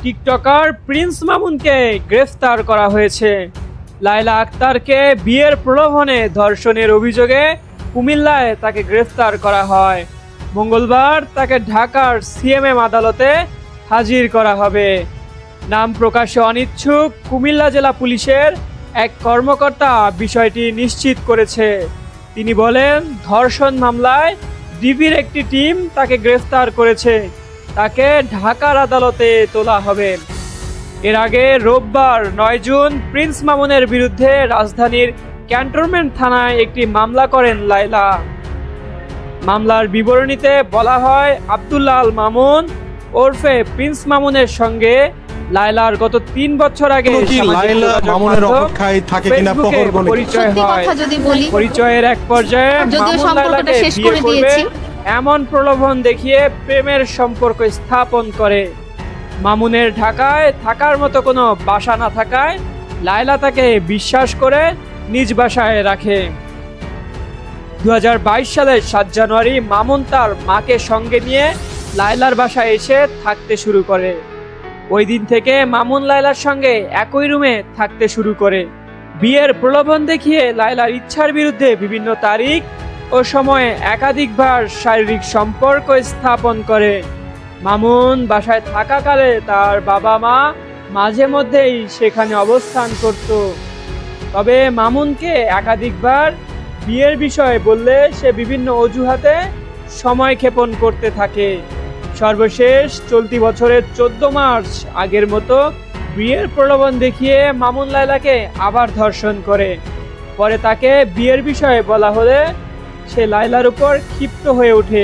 TikToker Prince মামুনকে গ্রেফতার করা হয়েছে। লায়লা আক্তারকে বিয়ের প্রলোভনে ধর্ষণের অভিযোগে কুমিল্লায় তাকে গ্রেফতার করা হয়। মঙ্গলবার তাকে ঢাকার সিএমএম আদালতে হাজির করা হবে। নাম প্রকাশে অনিচ্ছুক কুমিল্লা জেলা পুলিশের এক কর্মকর্তা বিষয়টি নিশ্চিত করেছে। তিনি বলেন, ধর্ষণ মামলায় ডিবির একটি টিম তাকে গ্রেফতার করেছে। তাকে ঢাকার আদালতে তোলা হবে। এর আগে রোববার ৯ জুন প্রিন্স মামুনের বিরুদ্ধে রাজধানীর ক্যান্টনমেন্ট থানায় একটি মামলা করেন লায়লা। মামলার বিবরণীতে বলা হয়, আব্দুল্লাহ আল মামুন ওরফে প্রিন্স মামুনের সঙ্গে লায়লার গত ৩ বছর আগে পরিচয়ের এক পর্যায়ে মামুন লায়লাকে বিয়ে করবে এমন প্রলোভন দেখিয়ে প্রেমের সম্পর্ক স্থাপন করে। মামুনের ঢাকায় থাকার মতো কোনো বাসা না থাকায় লায়লা তাকে বিশ্বাস করে নিজ বাসায় রাখে। ২০২২ সালের ৭ জানুয়ারি মামুন তার মাকে সঙ্গে নিয়ে লায়লার বাসায় এসে থাকতে শুরু করে। ওই দিন থেকে মামুন লায়লার সঙ্গে একই রুমে থাকতে শুরু করে। বিয়ের প্রলোভন দেখিয়ে লায়লার ইচ্ছার বিরুদ্ধে বিভিন্ন তারিখ ও সময়ে একাধিকবার শারীরিক সম্পর্ক স্থাপন করে। মামুন বাসায় থাকাকালে তার বাবা মা মাঝে মধ্যেই সেখানে অবস্থান করত। তবে মামুনকে একাধিকবার বিয়ের বিষয়ে বললে সে বিভিন্ন অজুহাতে সময় ক্ষেপণ করতে থাকে। সর্বশেষ চলতি বছরের ১৪ মার্চ আগের মতো বিয়ের প্রলোভন দেখিয়ে মামুন লায়লাকে আবার ধর্ষণ করে। পরে তাকে বিয়ের বিষয়ে বলা হলে সে লায়লার উপর ক্ষিপ্ত হয়ে ওঠে।